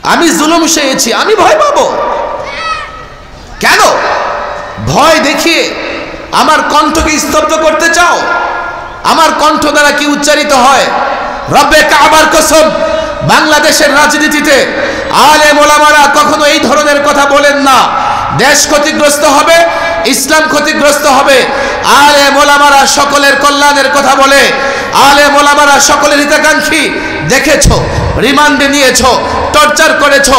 আমি জুলুম সয়েছি, আমি ভয় পাবো কেন? ভয় দেখিয়ে আমার কণ্ঠকে স্তব্ধ করতে চাও? আমার কণ্ঠ দ্বারা কি উচ্চারিত হয়? রব্বে কাবার কসম, বাংলাদেশের রাজনীতিতে আলেম ওলামারা কখনো এই ধরনের কথা বলেন না। দেশ ক্ষতিগ্রস্ত হবে, ইসলাম ক্ষতিগ্রস্ত হবে। আলেম ওলামারা সকলের কল্যাণের কথা বলে, আলেম ওলামারা সকলের হিতাকাঙ্ক্ষী। দেখেছো, রিমান্ডে নিয়েছো, টর্চার করেছো,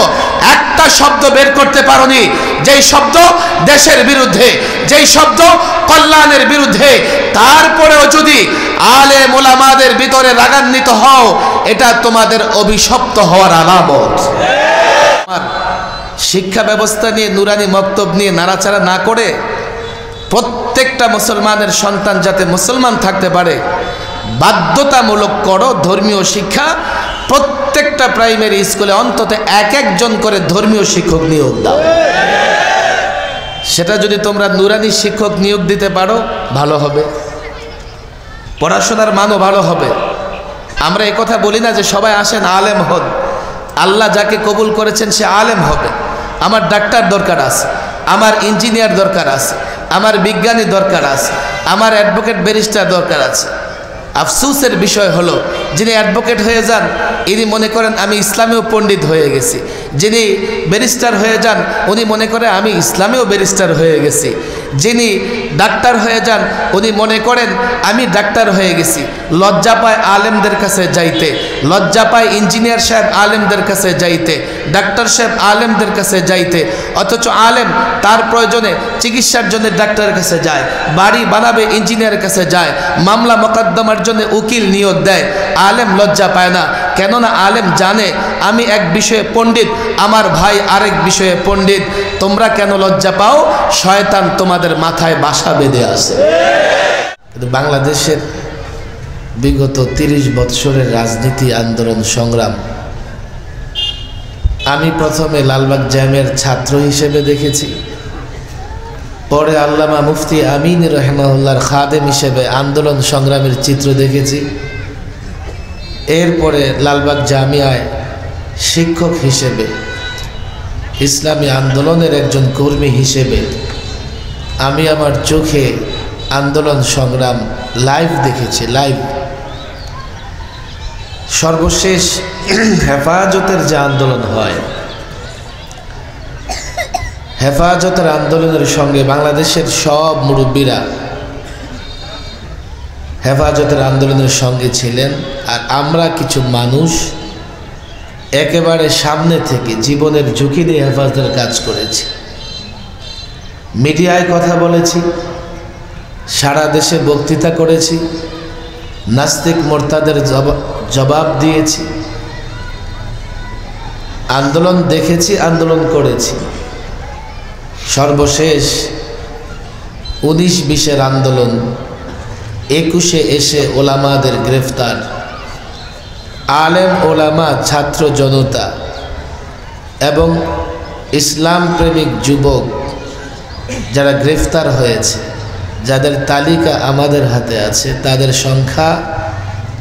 একটা শব্দ বের করতে পারোনি যেই শব্দ দেশের বিরুদ্ধে, যেই শব্দ কল্যাণের বিরুদ্ধে। তারপরেও যদি আলেম ওলামাদের ভিতরে রাগান্বিত হও, এটা তোমাদের অভিশপ্ত হওয়ার আলামত। শিক্ষা ব্যবস্থা নিয়ে নুরানি মক্তব নিয়ে নাড়াচাড়া না করে প্রত্যেকটা মুসলমানের সন্তান যাতে মুসলমান থাকতে পারে বাধ্যতামূলক করো ধর্মীয় শিক্ষা। প্রত্যেকটা প্রাইমারি স্কুলে অন্তত একজন করে ধর্মীয় শিক্ষক নিয়োগ দাও। সেটা যদি তোমরা নুরানি শিক্ষক নিয়োগ দিতে পারো ভালো হবে, পড়াশোনার মানও ভালো হবে। আমরা এই কথা বলি না যে সবাই আসেন আলেম হন, আল্লাহ যাকে কবুল করেছেন সে আলেম হবে। আমার ডাক্তার দরকার আছে, আমার ইঞ্জিনিয়ার দরকার আছে, আমার বিজ্ঞানী দরকার আছে, আমার অ্যাডভোকেট ব্যারিস্টার দরকার আছে। আফসোসের বিষয় হলো যিনি অ্যাডভোকেট হয়ে যান ইনি মনে করেন আমি ইসলামেও পণ্ডিত হয়ে গেছি, যিনি ব্যারিস্টার হয়ে যান উনি মনে করে আমি ইসলামেও ব্যারিস্টার হয়ে গেছি, যিনি ডাক্তার হয়ে যান উনি মনে করেন আমি ডাক্তার হয়ে গেছি। লজ্জা পায় আলেমদের কাছে যাইতে, লজ্জা পায় ইঞ্জিনিয়ার সাহেব আলেমদের কাছে যাইতে, ডাক্তার সাহেব আলেমদের কাছে যাইতে। অথচ আলেম তার প্রয়োজনে চিকিৎসার জন্য ডাক্তারের কাছে যায়, বাড়ি বানাবে ইঞ্জিনিয়ারের কাছে যায়, মামলা মোকদ্দমার জন্য উকিল নিয়োগ দেয়। আলেম লজ্জা পায় না, কেননা আলেম জানে আমি এক বিষয়ে পণ্ডিত, আমার ভাই আরেক বিষয়ে পণ্ডিত। তোমরা কেন লজ্জা পাও? শয়তান তোমাদের মাথায় বাসা বেঁধে আছে। কিন্তু বাংলাদেশের বিগত 30 বৎসরের রাজনীতি আন্দোলন সংগ্রাম আমি প্রথমে লালবাগ জামের ছাত্র হিসেবে দেখেছি, পরে আল্লামা মুফতি আমিন রহমাহুল্লাহর খাদেম হিসেবে আন্দোলন সংগ্রামের চিত্র দেখেছি। এরপরে লালবাগ জামিয়ায় শিক্ষক হিসেবে, ইসলামী আন্দোলনের একজন কর্মী হিসেবে আমি আমার চোখে আন্দোলন সংগ্রাম লাইভ দেখেছি, লাইভ। সর্বশেষ হেফাজতের যে আন্দোলন হয়, হেফাজতের আন্দোলনের সঙ্গে বাংলাদেশের সব মুরব্বীরা হেফাজতের আন্দোলনের সঙ্গে ছিলেন। আর আমরা কিছু মানুষ একেবারে সামনে থেকে জীবনের ঝুঁকি নিয়ে হেফাজতের কাজ করেছি। মিডিয়ায় কথা বলেছি, সারা দেশে বক্তৃতা করেছি, নাস্তিক মোরতাদের জবাব দিয়েছি, আন্দোলন দেখেছি, আন্দোলন করেছি। সর্বশেষ 19-20-এর আন্দোলন, 21-এ এসে ওলামাদের গ্রেফতার, আলেম ওলামা ছাত্র জনতা এবং ইসলাম প্রেমিক যুবক যারা গ্রেফতার হয়েছে, যাদের তালিকা আমাদের হাতে আছে, তাদের সংখ্যা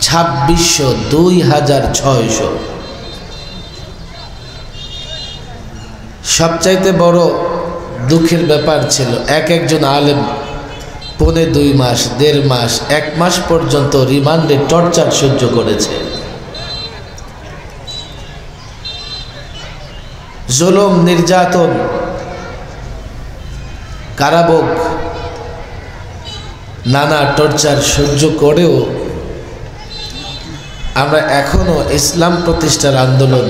2600, 2600। সবচাইতে বড় দুঃখের ব্যাপার ছিল একজন আলেম 1.5 মাস, 1.5 মাস, 1 মাস পর্যন্ত রিমান্ডে টর্চার সহ্য করেছে। জুলুম, নির্যাতন, কারাভোগ, নানা টর্চার সহ্য করেও আমরা এখনো ইসলাম প্রতিষ্ঠার আন্দোলন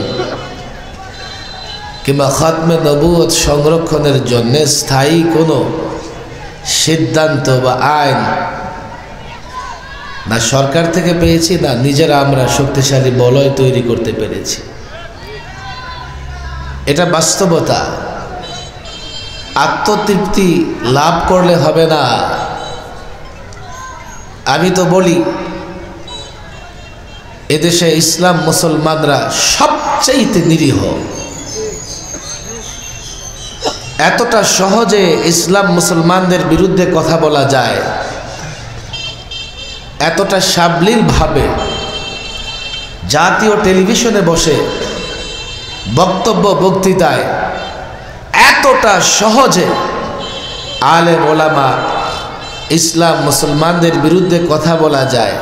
কিংবা খাতমে নবুয়ত সংরক্ষণের জন্য স্থায়ী কোনো সিদ্ধান্ত বা আইন না সরকার থেকে পেয়েছি, না নিজেরা আমরা শক্তিশালী বলয় তৈরি করতে পেরেছি। এটা বাস্তবতা। আত্মতৃপ্তি লাভ করলে হবে না। আমি তো বলি এদেশে ইসলাম মুসলমানরা সবচেয়ে নিরীহ। এতটা সহজে ইসলাম মুসলমানদের বিরুদ্ধে কথা বলা যায়, এতটা সাবলীলভাবে জাতীয় টেলিভিশনে বসে বক্তব্য বক্তৃতায় এতটা সহজে আলেম ওলামা ইসলাম মুসলমানদের বিরুদ্ধে কথা বলা যায়,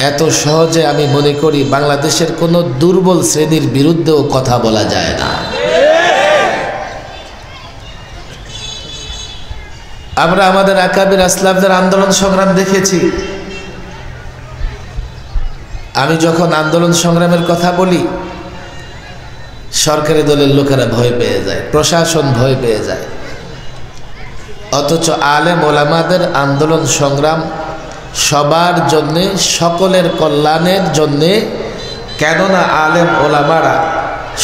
এত সহজে আমি মনে করি বাংলাদেশের কোনো দুর্বল শ্রেণীর বিরুদ্ধেও কথা বলা যায় না। আমরা আমাদের আকাবির আসলাফদের আন্দোলন সংগ্রাম দেখেছি। আমি যখন আন্দোলন সংগ্রামের কথা বলি, সরকারি দলের লোকেরা ভয় পেয়ে যায়, প্রশাসন ভয় পেয়ে যায়। অথচ আলেম ওলামাদের আন্দোলন সংগ্রাম সবার জন্যে, সকলের কল্যাণের জন্যে। কেননা আলেম ওলামারা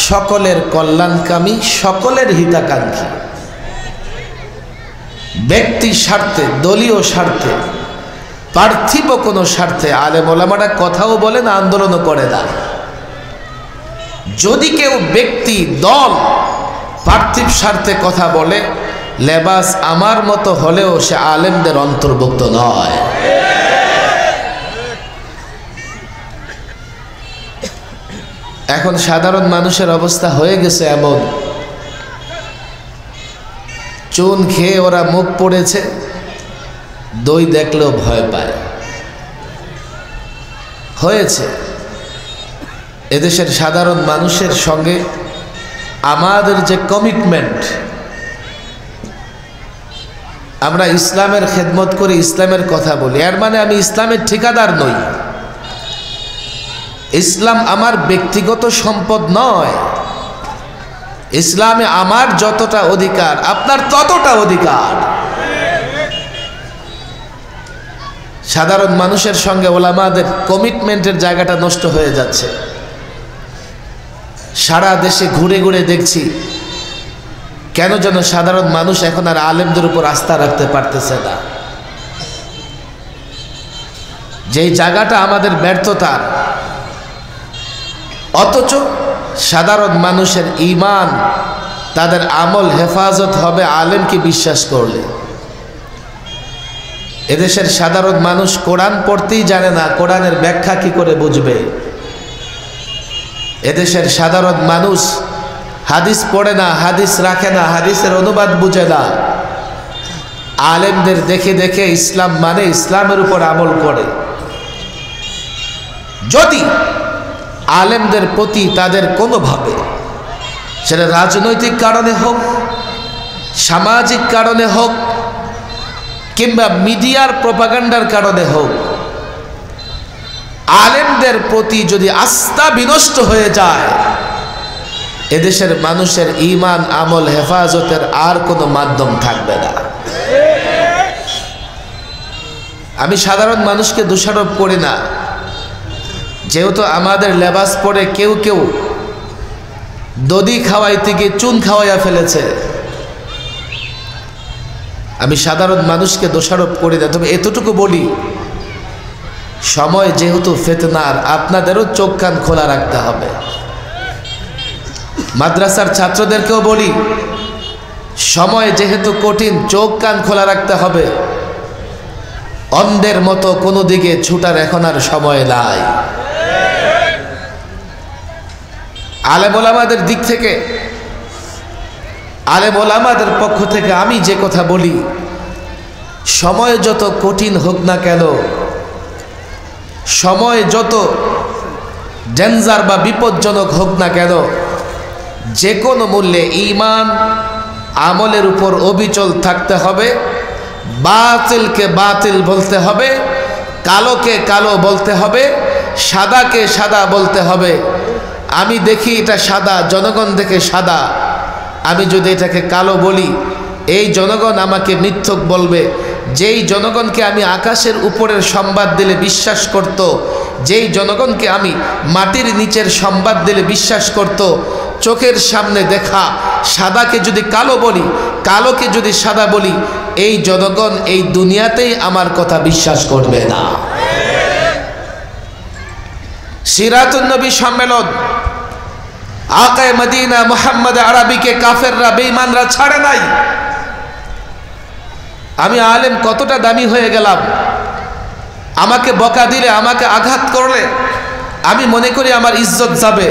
সকলের কল্যাণকামী, সকলের হিতাকাঙ্ক্ষী। ব্যক্তি স্বার্থে, দলীয় স্বার্থে, পার্থিব কোনো স্বার্থে আলেম ওলামারা কথাও বলে না, আন্দোলনও করে না। যদি কেউ ব্যক্তি, দল, পার্থিব স্বার্থে কথা বলে, লেবাস আমার মতো হলেও সে আলেমদের অন্তর্ভুক্ত নয়। এখন সাধারণ মানুষের অবস্থা হয়ে গেছে এমন, চুন খেয়ে ওরা মুখ পড়েছে, দই দেখলেও ভয় পায় হয়েছে। এদেশের সাধারণ মানুষের সঙ্গে আমাদের যে কমিটমেন্ট, আমরা ইসলামের খেদমত করি, ইসলামের কথা বলি, এর মানে আমি ইসলামের ঠিকাদার নই। ইসলাম আমার ব্যক্তিগত সম্পদ নয়। ইসলামে আমার যতটা অধিকার, আপনার ততটা অধিকার। সাধারণ মানুষের সঙ্গে ওলামাদের কমিটমেন্টের জায়গাটা নষ্ট হয়ে যাচ্ছে। সারা দেশে ঘুরে ঘুরে দেখছি কেন যেন সাধারণ মানুষ এখন আর আলেমদের উপর আস্থা রাখতে পারতেছে না। যেই জায়গাটা আমাদের ব্যর্থতার, অথচ সাধারণ মানুষের ঈমান, তাদের আমল হেফাজত হবে আলেমকে বিশ্বাস করলে। এদেশের সাধারণ মানুষ কোরআন পড়তেই জানে না, কোরআনের ব্যাখ্যা কি করে বুঝবে? এদেশের সাধারণ মানুষ হাদিস পড়ে না, হাদিস রাখে না, হাদিসের অনুবাদ বুঝে না। আলেমদের দেখে দেখে ইসলাম মানে, ইসলামের উপর আমল করে। যদি আলেমদের প্রতি তাদের কোনোভাবে, সেটা রাজনৈতিক কারণে হোক, সামাজিক কারণে হোক, কিংবা মিডিয়ার প্রপাগান্ডার কারণে হোক, আলেমদের প্রতি যদি আস্থা বিনষ্ট হয়ে যায়, এদেশের মানুষের ঈমান আমল হেফাজতের আর কোনো মাধ্যম থাকবে না। আমি সাধারণ মানুষকে দোষারোপ করি না, যেহেতু আমাদের লেবাস পরে কেউ কেউ দধি খাওয়াইতে গিয়ে চুন খাওয়াইয়া ফেলেছে। আমি সাধারণ মানুষকে দোষারোপ করি না, তবে এতটুকু বলি, সময় যেহেতু ফিতনার, আপনাদেরও চোখ কান খোলা রাখতে হবে। মাদ্রাসার ছাত্রদেরকেও বলি, সময় যেহেতু কঠিন, চোখ কান খোলা রাখতে হবে। অন্ধের মতো কোনো দিকে ছুটার এখন আর সময় নাই। আলেম ওলামাদের দিক থেকে, আলেম ওলামাদের পক্ষ থেকে আমি যে কথা বলি, সময় যত কঠিন হোক না কেন, সময় যত ডেঞ্জার বা বিপজ্জনক হোক না কেন, যে কোনো মূল্যে ঈমান আমলের উপর অবিচল থাকতে হবে। বাতিলকে বাতিল বলতে হবে, কালোকে কালো বলতে হবে, সাদাকে সাদা বলতে হবে। আমি দেখি এটা সাদা, জনগণ দেখে সাদা, আমি যদি এটাকে কালো বলি, এই জনগণ আমাকে মিথ্যক বলবে। যেই জনগণকে আমি আকাশের উপরের সংবাদ দিলে বিশ্বাস করত, যেই জনগণকে আমি মাটির নিচের সংবাদ দিলে বিশ্বাস করত, চোখের সামনে দেখা সাদাকে যদি কালো বলি, কালোকে যদি সাদা বলি, এই জনগণ এই দুনিয়াতেই আমার কথা বিশ্বাস করবে না। সিরাতুন নবী সম্মেলন, আকায়ে মদিনা মুহাম্মদ আরবিকে কাফেররা, বেঈমানরা ছাড়ে নাই। আমি আলেম কতটা দামি হয়ে গেলাম, আমাকে বকা দিলে, আমাকে আঘাত করলে আমি মনে করি আমার ইজ্জত যাবে।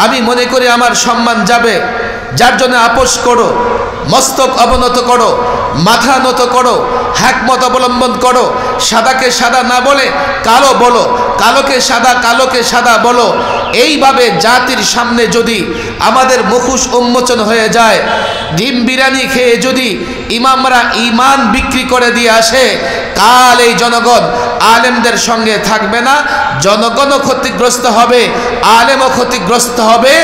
আমি মনে করি আমার সম্মান যাবে। যার জন্য আপোষ করো, মস্তক অবনত করো, মাথা নত করো, হ্যাকমত অবলম্বন করো। সাদাকে সাদা না বলে কালো বলো, কালোকে সাদা, কালোকে সাদা বলো। এইভাবে জাতির সামনে যদি আমাদের মুখোশ উন্মোচন হয়ে যায়, ডিম বিরিয়ানি খেয়ে যদি ইমামরা ইমান বিক্রি করে দিয়ে আসে, কাল এই জনগণ আলেমদের সঙ্গে থাকবে না, জনগণও ক্ষতিগ্রস্ত হবে, আলেমও ক্ষতিগ্রস্ত হবে,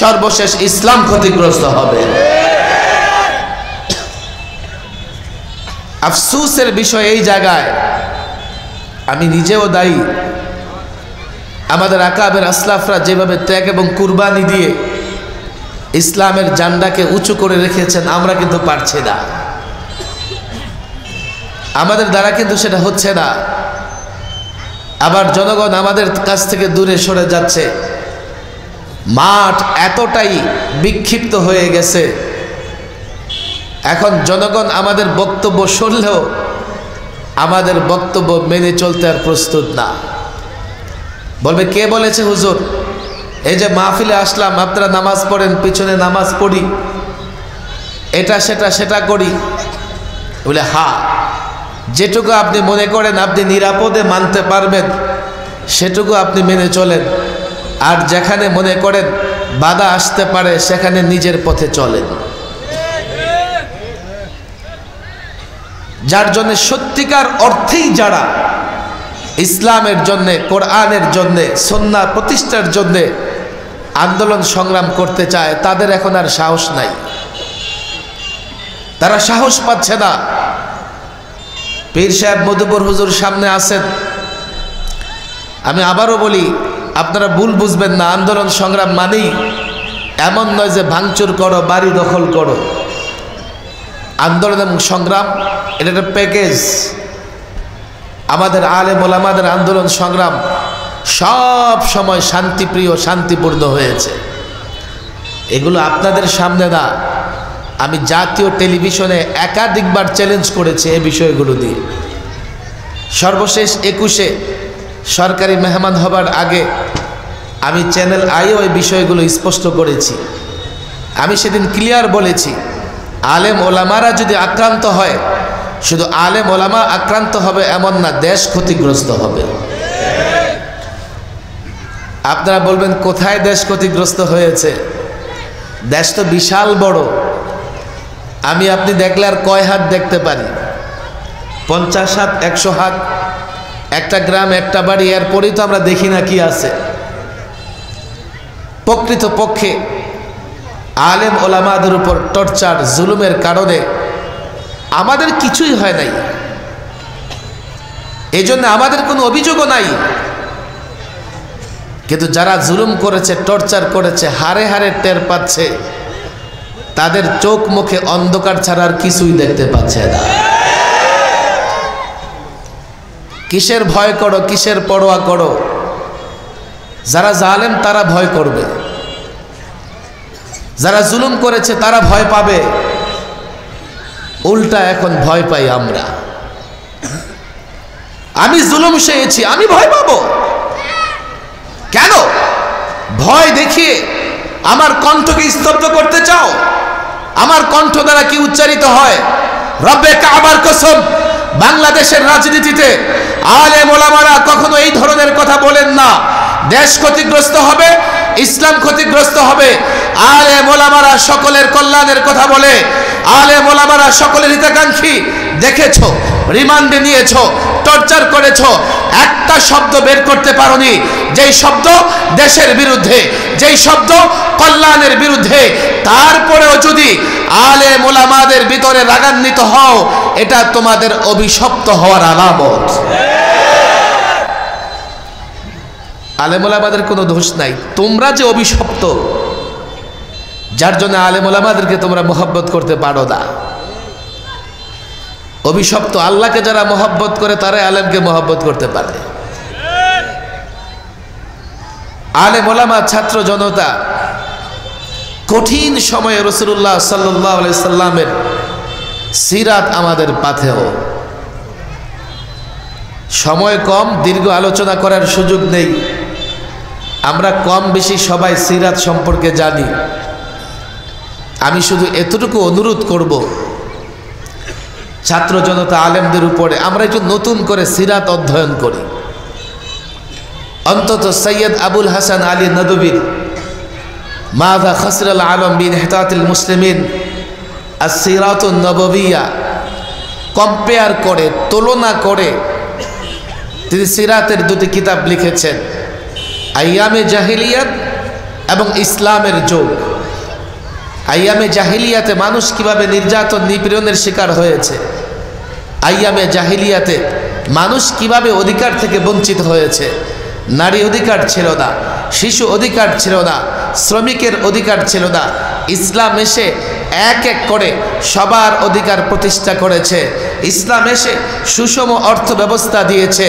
সর্বশেষ ইসলাম ক্ষতিগ্রস্ত হবে। আফসোসের বিষয় এই জায়গায় আমি নিজেও দায়ী। আমাদের আকাবের আসলাফরা যেভাবে ত্যাগ এবং কুরবানি দিয়ে ইসলামের জান্ডাকে উঁচু করে রেখেছেন, আমরা কিন্তু পারছি না, আমাদের দ্বারা কিন্তু সেটা হচ্ছে না। আবার জনগণ আমাদের কাছ থেকে দূরে সরে যাচ্ছে। মাঠ এতটাই বিক্ষিপ্ত হয়ে গেছে, এখন জনগণ আমাদের বক্তব্য শুনলেও আমাদের বক্তব্য মেনে চলতে আর প্রস্তুত না। বলবে কে বলেছে হুজুর, এই যে মাহফিলে আসলাম, আপনারা নামাজ পড়েন, পিছনে নামাজ পড়ি, এটা সেটা সেটা করি। বলে হ্যাঁ, যেটুকু আপনি মনে করেন আপনি নিরাপদে মানতে পারবেন সেটুকু আপনি মেনে চলেন, আর যেখানে মনে করেন বাধা আসতে পারে সেখানে নিজের পথে চলেন। যার জন্য সত্যিকার অর্থেই যারা ইসলামের জন্যে, কোরআনের জন্যে, সুন্নাহ প্রতিষ্ঠার জন্যে আন্দোলন সংগ্রাম করতে চায়, তাদের এখন আর সাহস নাই, তারা সাহস পাচ্ছে না। পীর সাহেব মধুপুর হুজুর সামনে আছেন। আমি আবারও বলি, আপনারা ভুল বুঝবেন না, আন্দোলন সংগ্রাম মানেই এমন নয় যে ভাঙচুর করো, বাড়ি দখল করো। আন্দোলন এবং সংগ্রাম এটা একটা প্যাকেজ। আমাদের আলেম ওলামাদের আন্দোলন সংগ্রাম সব সময় শান্তিপ্রিয়, শান্তিপূর্ণ হয়েছে। এগুলো আপনাদের সামনে না, আমি জাতীয় টেলিভিশনে একাধিকবার চ্যালেঞ্জ করেছি এই বিষয়গুলো দিয়ে। সর্বশেষ 21-এ সরকারি মেহমান হবার আগে আমি চ্যানেল আইও এই বিষয়গুলো স্পষ্ট করেছি। আমি সেদিন ক্লিয়ার বলেছি, আলেম ওলামারা যদি আক্রান্ত হয়, শুধু আলেম ওলামা আক্রান্ত হবে এমন না, দেশ ক্ষতিগ্রস্ত হবে। আপনারা বলবেন কোথায় দেশ ক্ষতিগ্রস্ত হয়েছে? দেশ তো বিশাল বড়, আমি আপনি দেখলে আর কয় হাত দেখতে পারি? 50 হাত, 100 হাত, একটা গ্রাম, একটা বাড়ি, এরপরেই তো আমরা দেখি না কি আছে। প্রকৃত পক্ষে আলেম ওলামাদের উপর টর্চার, জুলুমের কারণে আমাদের কিছুই হয় নাই, এই জন্য আমাদের কোনো অভিযোগও নাই। কিন্তু যারা জুলুম করেছে, টর্চার করেছে, হারে হারে টের পাচ্ছে, তাদের চোখ মুখে অন্ধকার ছাড়া আর কিছুই দেখতে পাচ্ছে না। কিসের ভয় করো, কিসের পরোয়া করো? যারা জালেম তারা ভয় করবে, যারা জুলুম করেছে তারা ভয় পাবে। উল্টা এখন ভয় পাই আমরা। আমি জুলুম সয়েছি, আমি ভয় পাবো কেন? ভয় দেখিয়ে আমার কণ্ঠকে স্তব্ধ করতে চাও? আমার কণ্ঠ দ্বারা কি উচ্চারিত হয়? রব্বে কাবার কসম, বাংলাদেশের রাজনীতিতে আলেম ওলামারা কখনো এই ধরনের কথা বলেন না। দেশ ক্ষতিগ্রস্ত হবে, ইসলাম ক্ষতিগ্রস্ত হবে। আলেম ওলামারা সকলের কল্যাণের কথা বলে, আলেম ওলামারা সকলের হিতাকাঙ্ক্ষী। দেখেছো, রিমান্ডে নিয়েছো, টর্চার করেছো, একটা শব্দ বের করতে পারোনি যেই শব্দ দেশের বিরুদ্ধে, যেই শব্দ কল্যাণের বিরুদ্ধে। তারপরেও যদি আলেম ওলামাদের ভিতরে রাগান্বিত হও, এটা তোমাদের অভিশপ্ত হওয়ার আলামত। আলেম ওলামাদের কোনো দোষ নাই, তোমরা যে অভিশপ্ত, যার জন্য আলেম ওলামাদেরকে তোমরা মহব্বত করতে পারো না। অভিশপ্ত। আল্লাহকে যারা মহব্বত করে তারাই আলেমকে মহব্বত করতে পারে। আলেম ওলামা, ছাত্র জনতা কঠিন সময়ে রাসূলুল্লাহ সাল্লাল্লাহু আলাইহি সাল্লামের সিরাত আমাদের পাথেয়। সময় কম, দীর্ঘ আলোচনা করার সুযোগ নেই। আমরা কম বেশি সবাই সিরাত সম্পর্কে জানি। আমি শুধু এতটুকু অনুরোধ করব ছাত্র জনতা আলেমদের উপরে, আমরা একটু নতুন করে সিরাত অধ্যয়ন করি। অন্তত সৈয়দ আবুল হাসান আলী নদভীর মাযা খাসরাল আলম বিন ইহতাতিল মুসলিমিন আস-সিরাতুন নববিয়্যা কম্পেয়ার করে, তুলনা করে তিনি সিরাতের দুটি কিতাব লিখেছেন, আইয়ামে জাহিলিয়াত এবং ইসলামের যুগ। আইয়ামে জাহিলিয়াতে মানুষ কিভাবে নির্যাতন নিপীড়নের শিকার হয়েছে, আইয়ামে জাহিলিয়াতে মানুষ কিভাবে অধিকার থেকে বঞ্চিত হয়েছে। নারী অধিকার ছিল না, শিশু অধিকার ছিল না, শ্রমিকের অধিকার ছিল না। ইসলাম এসে এক এক করে সবার অধিকার প্রতিষ্ঠা করেছে। ইসলাম এসে সুষম অর্থ ব্যবস্থা দিয়েছে।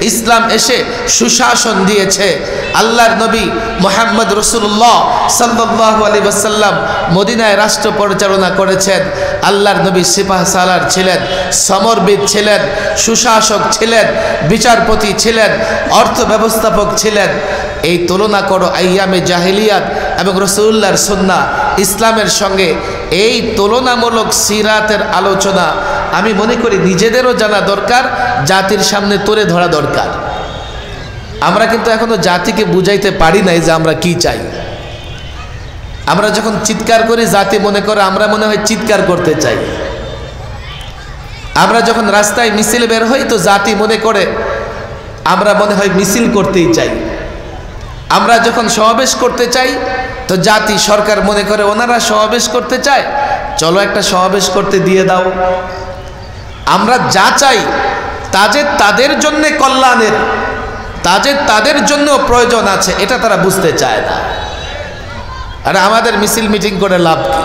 ইসলাম এসে সুশাসন দিয়েছে। আল্লাহর নবী মুহাম্মদ রাসূলুল্লাহ সাল্লাল্লাহু আলাইহি ওয়াসাল্লাম মদিনায় রাষ্ট্র পরিচালনা করেছেন। আল্লাহর নবী সিপাহ সালার ছিলেন, সমরবিদ ছিলেন, সুশাসক ছিলেন, বিচারপতি ছিলেন, অর্থ ব্যবস্থাপক ছিলেন। এই তুলনা করো আইয়ামে জাহিলিয়াত এবং রাসূলুল্লাহর সুন্নাহ ইসলামের সঙ্গে। এই তুলনামূলক সিরাতের আলোচনা আমি মনে করি নিজেদেরও জানা দরকার, জাতির সামনে তুলে ধরা দরকার। আমরা কিন্তু এখনো জাতিকে বুঝাইতে পারি নাই যে আমরা কি চাই। আমরা যখন চিৎকার করি জাতি মনে করে আমরা মনে হয় চিৎকার করতে চাই। আমরা যখন রাস্তায় মিছিল বের হই তো জাতি মনে করে আমরা মনে হয় মিছিল করতেই চাই। আমরা যখন সমাবেশ করতে চাই তো জাতি সরকার মনে করে ওনারা সমাবেশ করতে চায়, চলো একটা সমাবেশ করতে দিয়ে দাও। আমরা যা চাই তাদের জন্য কল্যাণের, তাদের জন্য প্রয়োজন আছে, এটা তারা বুঝতে চায় না। আর আমাদের মিছিল মিটিং করে লাভ কি,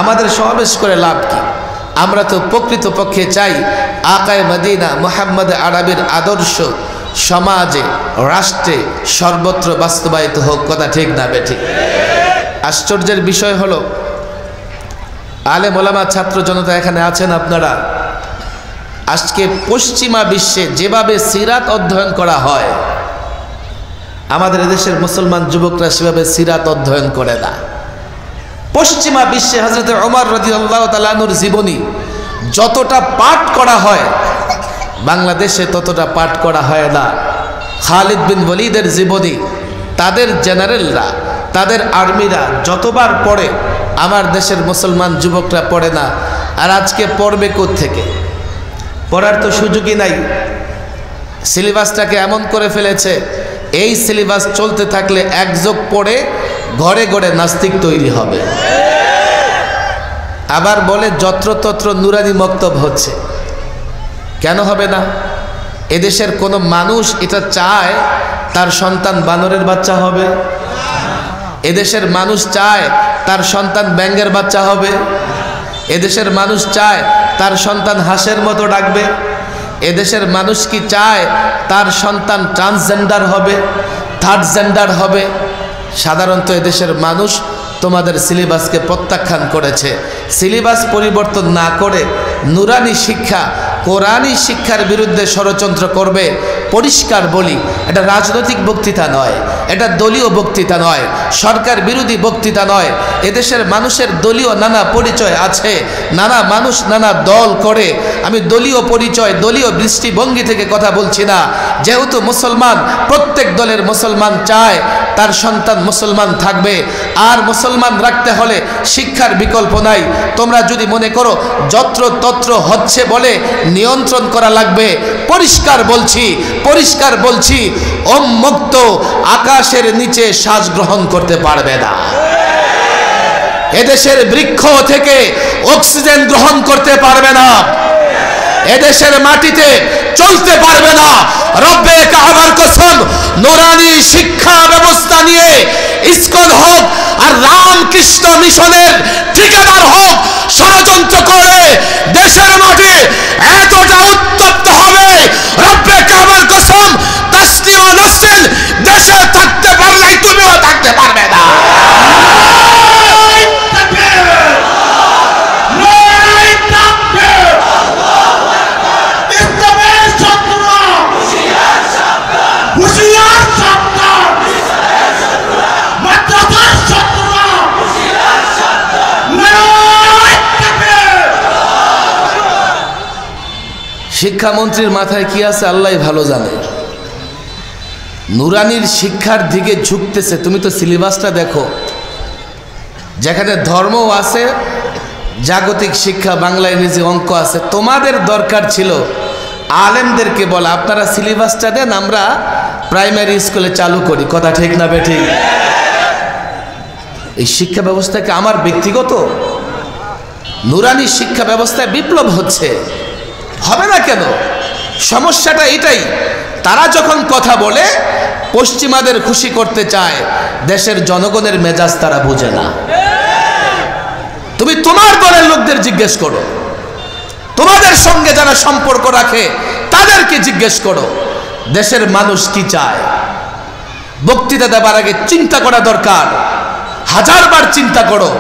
আমাদের সমাবেশ করে লাভ কি? আমরা তো প্রকৃতপক্ষে চাই আকায়ে মদিনা মুহাম্মদ আরবির আদর্শ সমাজে, রাষ্ট্রে সর্বত্র বাস্তবায়িত হোক। কথা ঠিক না বেঠিক? আশ্চর্যের বিষয় হলো আলেম ওলামা ছাত্র জনতা এখানে আছেন আপনারা, আজকে পশ্চিমা বিশ্বে যেভাবে সিরাত অধ্যয়ন করা হয় আমাদের এদেশের মুসলমান যুবকরা সেভাবে সিরাত অধ্যয়ন করে না। পশ্চিমা বিশ্বে হযরত ওমর রাদিয়াল্লাহু তাআলা আনহুর জীবনী যতটা পাঠ করা হয় বাংলাদেশে ততটা পাঠ করা হয় না। খালিদ বিন ওয়ালিদের জীবনী তাদের জেনারেলরা, তাদের আর্মিরা যতবার পড়ে আমার দেশের মুসলমান যুবকরা পড়ে না। আর আজকে পড়বে কোত্থেকে? পড়ার তো সুযোগই নাই। সিলেবাসটাকে এমন করে ফেলেছে, এই সিলেবাস চলতে থাকলে একযোগ পড়ে ঘরে ঘরে নাস্তিক তৈরি হবে। আবার বলে যত্রতত্র নুরানি মক্তব হচ্ছে। কেন হবে না? এদেশের কোনো মানুষ এটা চায় তার সন্তান বানরের বাচ্চা হবে? এদেশের মানুষ চায় তার সন্তান ব্যাঙের বাচ্চা হবে? এদেশের মানুষ চায় তার সন্তান হাঁসের মতো ডাকবে? এদেশের মানুষ কি চায় তার সন্তান ট্রান্সজেন্ডার হবে, থার্ড জেন্ডার হবে? সাধারণত এদেশের মানুষ তোমাদের সিলেবাসকে প্রত্যাখ্যান করেছে। সিলেবাস পরিবর্তন না করে নুরানি শিক্ষা, কোরআনী শিক্ষার বিরুদ্ধে ষড়যন্ত্র করবে। পরিষ্কার বলি, এটা রাজনৈতিক বক্তৃতা নয়, এটা দলীয় বক্তৃতা নয়, সরকার বিরোধী বক্তৃতা নয়। এদেশের মানুষের দলীয় নানা পরিচয় আছে, নানা মানুষ নানা দল করে। আমি দলীয় পরিচয়, দলীয় দৃষ্টিভঙ্গি থেকে কথা বলছি না। যেহেতু মুসলমান, প্রত্যেক দলের মুসলমান চায় তার সন্তান মুসলমান থাকবে। আর মুসলমান রাখতে হলে শিক্ষার বিকল্প নাই। তোমরা যদি মনে করো যত্র তত্র হচ্ছে বলে নিয়ন্ত্রণ করা লাগবে, পরিষ্কার বলছি উন্মুক্ত আকাশের নিচে শ্বাস গ্রহণ করতে পারবে না। এদেশের বৃক্ষ থেকে অক্সিজেন গ্রহণ করতে পারবে না। এদেশের মাটিতে চলতে পারবে না। রব্বে কাবার কসম, নুরানি শিক্ষা ব্যবস্থা নিয়ে ইসকন হোক আর রামকৃষ্ণ মিশনের ঠিকাদার হোক, ষড়যন্ত্র করে দেশের মাটি এতটা উত্তপ্ত হবে, রব্বে কাবার কসম, তাসলিমা নাসরিন দেশে থাকতে পারলেই তুমিও থাকতে পারবে না। শিক্ষামন্ত্রীর মাথায় কি আছে আল্লাহই ভালো জানে। নুরানির শিক্ষার দিকে ঝুঁকতেছে। তুমি তো সিলেবাসটা দেখো, যেখানে ধর্মও আছে, জাগতিক শিক্ষা, বাংলা, ইংরেজি, অঙ্ক আছে। তোমাদের দরকার ছিল আলেমদেরকে বলা, আপনারা সিলেবাসটা দেন, আমরা প্রাইমারি স্কুলে চালু করি। কথা ঠিক না বেঠিক? এই শিক্ষা ব্যবস্থাকে আমার ব্যক্তিগত, নুরানি শিক্ষা ব্যবস্থায় বিপ্লব হচ্ছে, হবে না কেন? সমস্যাটা এটাই, তারা যখন কথা বলে পশ্চিমাদের খুশি করতে চায়, দেশের জনগণের মেজাজ তারা বুঝে না। তুমি তোমার দলের লোকদের জিজ্ঞেস করো, তোমাদের সঙ্গে যারা সম্পর্ক রাখে তাদেরকে জিজ্ঞেস করো দেশের মানুষ কি চায়। বক্তৃতা দেবার আগে চিন্তা করা দরকার, হাজারবার চিন্তা করো,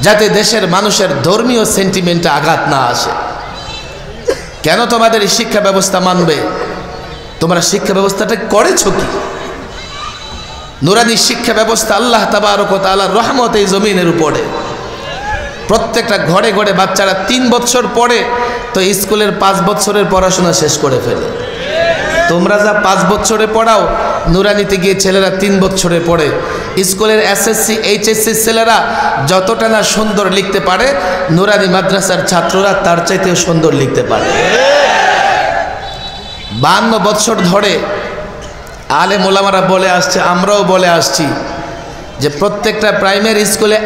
যাতে দেশের মানুষের ধর্মীয় সেন্টিমেন্টে আঘাত না আসে। কেন তোমাদের এই শিক্ষা ব্যবস্থা মানবে? তোমরা শিক্ষা ব্যবস্থাটা করেছো কি? নুরানি শিক্ষা ব্যবস্থা আল্লাহ তাবারক ওয়া তাআলার রহমত এই জমিনের উপরে। প্রত্যেকটা ঘরে ঘরে বাচ্চারা 3 বছর পরে তো স্কুলের 5 বছরের পড়াশোনা শেষ করে ফেলে। তোমরা যা 5 বছরে পড়াও, নুরানিতে গিয়ে ছেলেরা 3 বছরে পড়ে। স্কুলের এসএসসি এইচএসসি ছেলেরা যতটা না সুন্দর লিখতে পারে, নুরানি মাদ্রাসার ছাত্ররা তার চাইতেও সুন্দর লিখতে পারে। 52 বছর ধরে আলেম ওলামারা বলে আসছে, আমরাও বলে আসছি, যে প্রত্যেকটা প্রাইমারি স্কুলে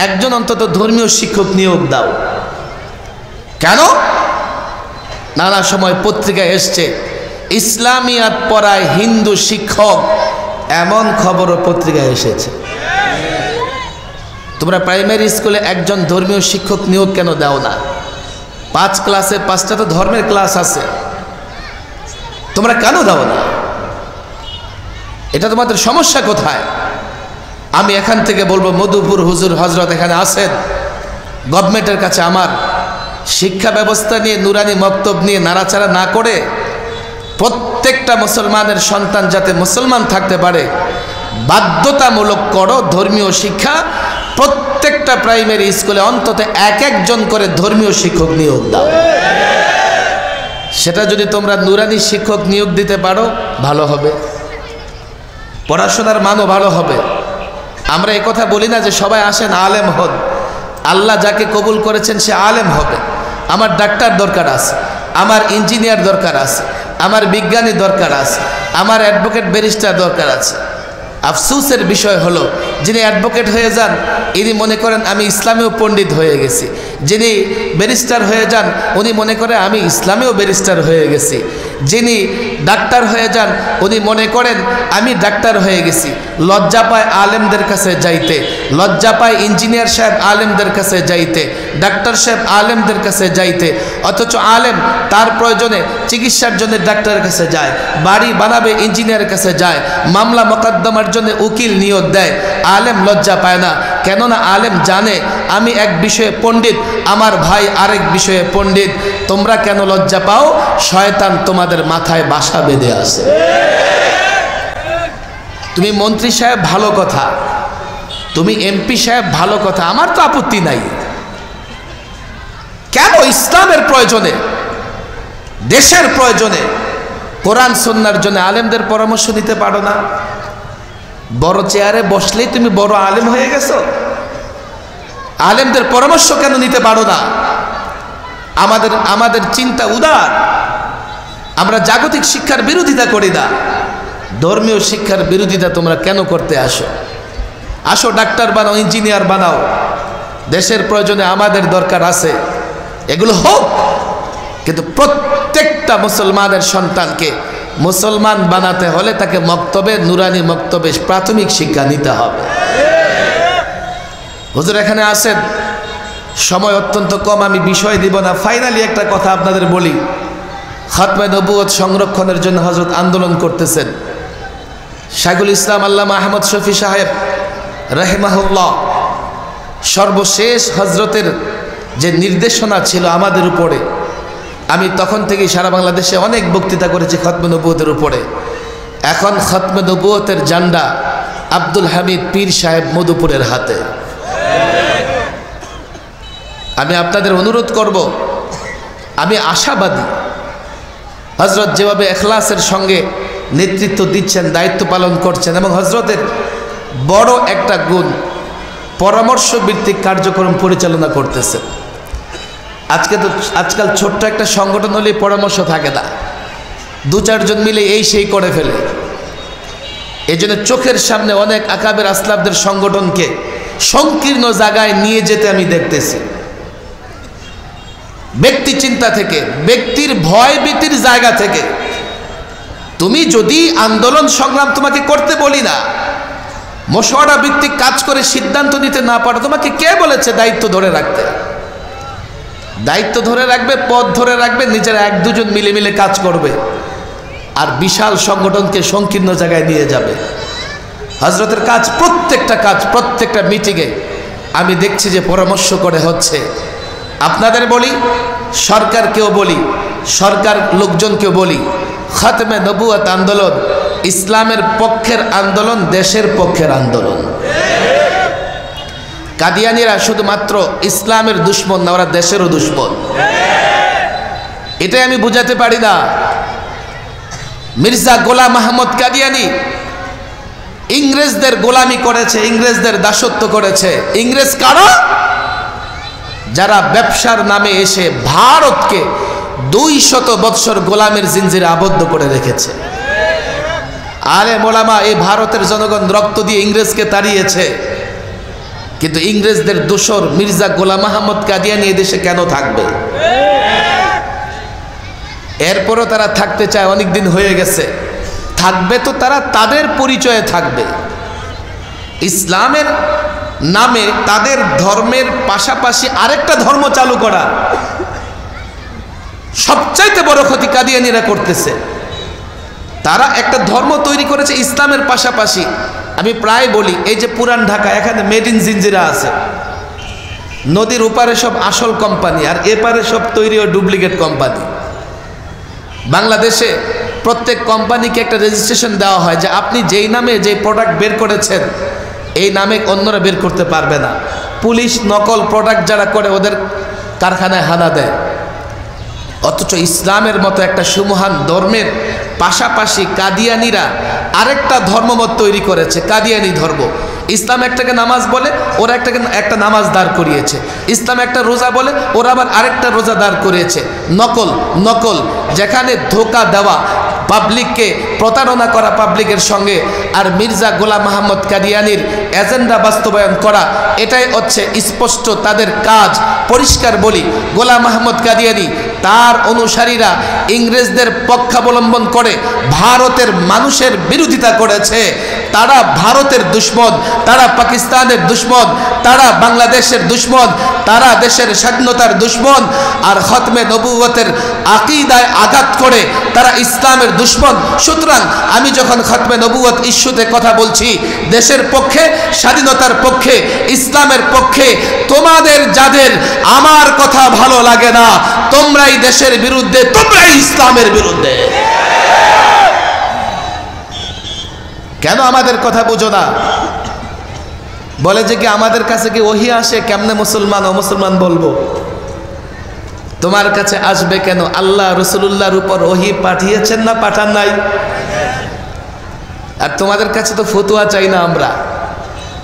একজন অন্তত ধর্মীয় শিক্ষক নিয়োগ দাও। কেন? নানা সময় পত্রিকায় এসছে ইসলামিয়াত পড়ায় হিন্দু শিক্ষক, এমন খবরও পত্রিকায় এসেছে। তোমরা প্রাইমারি স্কুলে একজন ধর্মীয় শিক্ষক নিয়োগ কেন দাও না? 5 ক্লাসে 5টা তো ধর্মের ক্লাস আছে, তোমরা কেন দাও না? এটা তোমাদের সমস্যা কোথায়? আমি এখান থেকে বলবো, মধুপুর হুজুর হজরত এখানে আছেন, গভর্নমেন্টের কাছে আমার শিক্ষা ব্যবস্থা নিয়ে, নুরানি মক্তব নিয়ে নাড়াচাড়া না করে, প্রত্যেকটা মুসলমানের সন্তান যাতে মুসলমান থাকতে পারে, বাধ্যতামূলক করো ধর্মীয় শিক্ষা। প্রত্যেকটা প্রাইমারি স্কুলে অন্তত একজন করে ধর্মীয় শিক্ষক নিয়োগ দাও। সেটা যদি তোমরা নুরানি শিক্ষক নিয়োগ দিতে পারো, ভালো হবে, পড়াশোনার মানও ভালো হবে। আমরা এই কথা বলি না যে সবাই আসেন আলেম হন, আল্লাহ যাকে কবুল করেছেন সে আলেম হবে। আমার ডাক্তার দরকার আছে, আমার ইঞ্জিনিয়ার দরকার আছে, আমার বিজ্ঞানী দরকার আছে, আমার অ্যাডভোকেট ব্যারিস্টার দরকার আছে। আফসোসের বিষয় হলো, যিনি অ্যাডভোকেট হয়ে যান ইনি মনে করেন আমি ইসলামেও পণ্ডিত হয়ে গেছি, যিনি ব্যারিস্টার হয়ে যান উনি মনে করে আমি ইসলামেও ব্যারিস্টার হয়ে গেছি, যিনি ডাক্তার হয়ে যান উনি মনে করেন আমি ডাক্তার হয়ে গেছি। লজ্জা পায় আলেমদের কাছে যাইতে, লজ্জা পায় ইঞ্জিনিয়ার সাহেব আলেমদের কাছে যাইতে, ডাক্তার সাহেব আলেমদের কাছে যাইতে। অথচ আলেম তার প্রয়োজনে চিকিৎসার জন্য ডাক্তারের কাছে যায়, বাড়ি বানাবে ইঞ্জিনিয়ারের কাছে যায়, মামলা মোকদ্দমার জন্য উকিল নিয়োগ দেয়। আলেম লজ্জা পায় না, কেননা আলেম জানে আমি এক বিষয়ে পণ্ডিত, আমার ভাই আরেক বিষয়ে পণ্ডিত। তোমরা কেন লজ্জা পাও? শয়তান তোমাদের মাথায় বাসা বেঁধে আছে। তুমি মন্ত্রী সাহেব ভালো কথা, তুমি এমপি সাহেব ভালো কথা, আমার তো আপত্তি নাই। কেন ইসলামের প্রয়োজনে, দেশের প্রয়োজনে, কোরআন সুন্নাহর জন্য আলেমদের পরামর্শ নিতে পারো না? বড় চেয়ারে বসলেই তুমি বড় আলেম হয়ে গেছো? আলেমদের পরামর্শ কেন নিতে পারো না? আমাদের চিন্তা উদার, আমরা জাগতিক শিক্ষার বিরোধিতা করি না, ধর্মীয় শিক্ষার বিরোধিতা তোমরা কেন করতে আসো? আসো ডাক্তার বানাও, ইঞ্জিনিয়ার বানাও, দেশের প্রয়োজনে আমাদের দরকার আছে, এগুলো হোক। কিন্তু প্রত্যেকটা মুসলমানের সন্তানকে মুসলমান বানাতে হলে তাকে মক্তবে, নুরানি মক্তবে প্রাথমিক শিক্ষা নিতে হবে। হুজুর এখানে আসেন, সময় অত্যন্ত কম, আমি বিষয় দিব না। ফাইনালি একটা কথা আপনাদের বলি, খাতমে নবুয়ত সংরক্ষণের জন্য হযরত আন্দোলন করতেছেন। শাইখুল ইসলাম আল্লামা আহমদ শফি সাহেব রাহিমাহুল্লাহ সর্বশেষ হযরতের যে নির্দেশনা ছিল আমাদের উপরে, আমি তখন থেকেই সারা বাংলাদেশে অনেক বক্তৃতা করেছি খতমে নবুয়তের উপরে। এখন খতমে নবুয়তের জান্ডা আব্দুল হামিদ পীর সাহেব মধুপুরের হাতে। আমি আপনাদের অনুরোধ করব, আমি আশাবাদী হযরত যেভাবে ইখলাসের সঙ্গে নেতৃত্ব দিচ্ছেন, দায়িত্ব পালন করছেন, এবং হযরতের বড় একটা গুণ পরামর্শ ভিত্তিক কার্যক্রম পরিচালনা করতেছেন। আজকাল ছোট্ট একটা সংগঠন হলে পরামর্শ থাকে না, দু চারজন মিলে এই সেই করে ফেলে। এই জন্য চোখের সামনে অনেক আকাবের আসলাফদের সংগঠনকে সংকীর্ণ জায়গায় নিয়ে যেতে আমি দেখতেছি। ব্যক্তি চিন্তা থেকে, ব্যক্তির ভয় ভীতির জায়গা থেকে। তুমি যদি আন্দোলন সংগ্রাম তোমাকে করতে বলি না, মশওয়ারা ভিত্তিক কাজ করে সিদ্ধান্ত নিতে না পারো, তোমাকে কে বলেছে দায়িত্ব ধরে রাখতে? দায়িত্ব ধরে রাখবে, পথ ধরে রাখবে, নিজেরা এক দুজন মিলে মিলে কাজ করবে, আর বিশাল সংগঠনকে সংকীর্ণ জায়গায় নিয়ে যাবে। হযরতের কাজ, প্রত্যেকটা মিটিংয়ে আমি দেখছি যে পরামর্শ করে হচ্ছে। আপনাদের বলি, সরকারকেও বলি, সরকার লোকজনকেও বলি, খাতমে নবুয়ত আন্দোলন ইসলামের পক্ষের আন্দোলন, দেশের পক্ষের আন্দোলন। কাদিয়ানীরা শুধুমাত্র ইসলামের দুশমন না, ওরা দেশেরও দুশমন। এটাই আমি বুঝাতে পারি না। মির্জা গোলাম আহমদ কাদিয়ানী ইংরেজদের গোলামি করেছে, ইংরেজদের দাসত্ব করেছে। ইংরেজ কারা? যারা ব্যবসার নামে এসে ভারতকে 200 বৎসর গোলামের জিনজিরে আবদ্ধ করে রেখেছে। আলেম ওলামা, এই ভারতের জনগণ রক্ত দিয়ে ইংরেজকে তাড়িয়েছে, কিন্তু ইংরেজদের দোসর মির্জা গোলাম আহমদ কাদিয়ানী এদেশে কেন থাকবে? এরপরও তারা থাকতে চায়, অনেক দিন হয়ে গেছে। থাকবে তো তারা তাদের পরিচয়ে থাকবে। ইসলামের নামে তাদের ধর্মের পাশাপাশি আরেকটা ধর্ম চালু করা সবচাইতে বড় ক্ষতি কাদিয়ানীরা করতেছে। তারা একটা ধর্ম তৈরি করেছে ইসলামের পাশাপাশি। আমি প্রায় বলি, এই যে পুরান ঢাকা, এখানে মেড ইন জিঞ্জিরা আছে। নদীর ওপারে সব আসল কোম্পানি, আর এপারে সব তৈরি ও ডুপ্লিকেট কোম্পানি। বাংলাদেশে প্রত্যেক কোম্পানিকে একটা রেজিস্ট্রেশন দেওয়া হয় যে আপনি যেই নামে যে প্রোডাক্ট বের করেছেন, এই নামে অন্যরা বের করতে পারবে না। পুলিশ নকল প্রোডাক্ট যারা করে ওদের কারখানায় হানা দেয়। অথচ ইসলামের মতো একটা সুমহান ধর্মের পাশাপাশি কাদিয়ানীরা আরেকটা ধর্মমত তৈরি করেছে, কাদিয়ানী ধর্ম। ইসলাম একটাকে নামাজ বলে, ওরা একটা নামাজ দাঁড় করিয়েছে। ইসলাম একটা রোজা বলে, ওরা আবার আরেকটা রোজা দাঁড় করিয়েছে। নকল, যেখানে ধোঁকা দেওয়া, পাবলিককে প্রতারণা করা পাবলিকের সঙ্গে, আর মির্জা গোলাম আহমদ কাদিয়ানীর এজেন্ডা বাস্তবায়ন করা, এটাই হচ্ছে স্পষ্ট তাদের কাজ। পরিষ্কার বলি, গোলাম আহমদ কাদিয়ানী তার অনুসারীরা ইংরেজদের পক্ষাবলম্বন করে ভারতের মানুষের বিরোধিতা করেছে। তারা ভারতের দুশমন, তারা পাকিস্তানের দুশমন, তারা বাংলাদেশের দুশমন, তারা দেশের স্বাধীনতার দুশমন। আর খতমে নবুয়তের আকীদায় আঘাত করে তারা ইসলামের দুশমন। সুতরাং আমি যখন খতমে নবুয়ত ইস্যুতে কথা বলছি, দেশের পক্ষে, স্বাধীনতার পক্ষে, ইসলামের পক্ষে, তোমাদের যাদের আমার কথা ভালো লাগে না, তোমরাই দেশের বিরুদ্ধে, তোমরাই ইসলামের বিরুদ্ধে। কেন আমাদের কথা বুঝো না? বলে যে কি আমাদের কাছে কি ওহী আসে, কেমনে মুসলমান অমুসলমান বলবো? তোমার কাছে আসবে কেন? আল্লাহ রাসূলুল্লাহর উপর ওহী পাঠিয়েছেন না পাঠান নাই? আর তোমাদের কাছে তো ফতোয়া চাই না আমরা,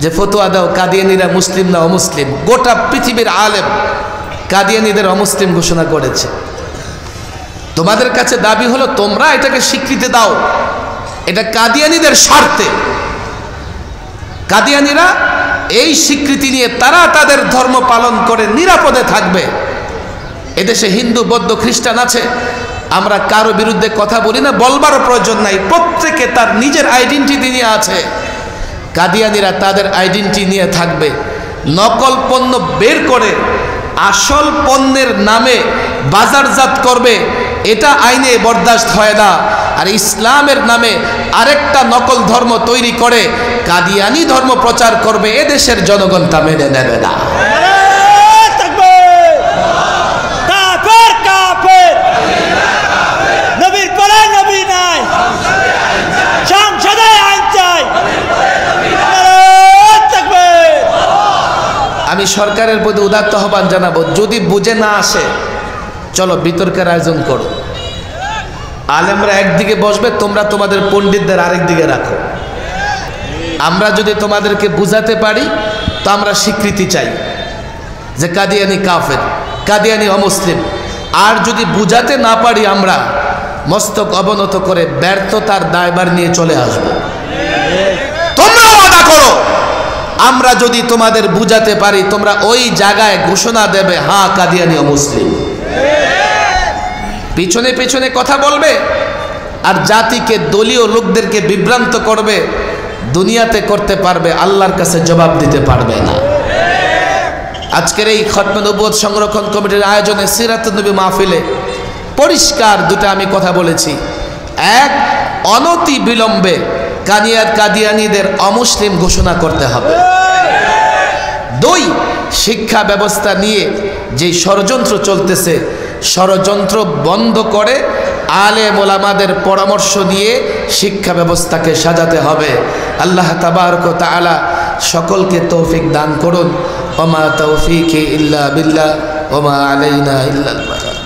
যে ফতোয়া দাও কাদিয়ানীরা মুসলিম না অমুসলিম। গোটা পৃথিবীর আলেম কাদিয়ানীদের অমুসলিম ঘোষণা করেছে। তোমাদের কাছে দাবি হলো তোমরা এটাকে স্বীকৃতি দাও, এটা কাদিয়ানীদের স্বার্থে। কাদিয়ানীরা এই স্বীকৃতি নিয়ে তারা তাদের ধর্ম পালন করে নিরাপদে থাকবে। এদেশে হিন্দু, বৌদ্ধ, খ্রিস্টান আছে, আমরা কারো বিরুদ্ধে কথা বলি না, বলবারও প্রয়োজন নাই। প্রত্যেকে তার নিজের আইডেন্টিটি নিয়ে আছে। কাদিয়ানীরা তাদের আইডেন্টিটি নিয়ে থাকবে। নকল পণ্য বের করে আসল পণ্যের নামে বাজারজাত করবে, এটা আইনে বরদাস্ত হয় না। আর ইসলামের নামে আরেকটা নকল ধর্ম তৈরি করে কাদিয়ানী ধর্ম প্রচার করবে, এদেশের জনগণ তা মেনে নেবে না। আমি সরকারের প্রতি উদাত্ত আহ্বান জানাবো, যদি বুঝে না আসে চলো বিতর্কের আয়োজন করো, আলেমরা একদিকে বসবে, তোমরা তোমাদের পণ্ডিতদের আরেক দিকে রাখো। আমরা যদি তোমাদেরকে বুঝাতে পারি তো আমরা স্বীকৃতি চাই যে কাদিয়ানি কাফের, কাদিয়ানি অমুসলিম। আর যদি বুঝাতে না পারি আমরা মস্তক অবনত করে ব্যর্থতার দায়ভার নিয়ে চলে আসব। তোমরা ওয়াদা করো, আমরা যদি তোমাদের বুঝাতে পারি তোমরা ওই জায়গায় ঘোষণা দেবে, হ্যাঁ কাদিয়ানি অমুসলিম। পিছনে পিছনে কথা বলবে আর জাতিকে, দলীয় লোকদেরকে বিভ্রান্ত করবে, দুনিয়াতে করতে পারবে, আল্লাহর কাছে জবাব দিতে পারবে না। আজকের এই খতমে নবুয়ত সংরক্ষণ কমিটির আয়োজনে সিরাতুন নবী মাহফিলে পরিষ্কার দুটো আমি কথা বলেছি। এক, অনতি বিলম্বে কাদিয়ানীদের অমুসলিম ঘোষণা করতে হবে। দুই, শিক্ষা ব্যবস্থা নিয়ে যে ষড়যন্ত্র চলতেছে, ষড়যন্ত্র বন্ধ করে আলেম ওলামাদের পরামর্শ নিয়ে শিক্ষা ব্যবস্থাকে সাজাতে হবে। আল্লাহ তাবারক ওয়া তাআলা সকলকে তৌফিক দান করুন। ওমা তৌফিকি ইল্লা বিল্লাহ ওমা আলাইনা ইল্লাল বালাগ।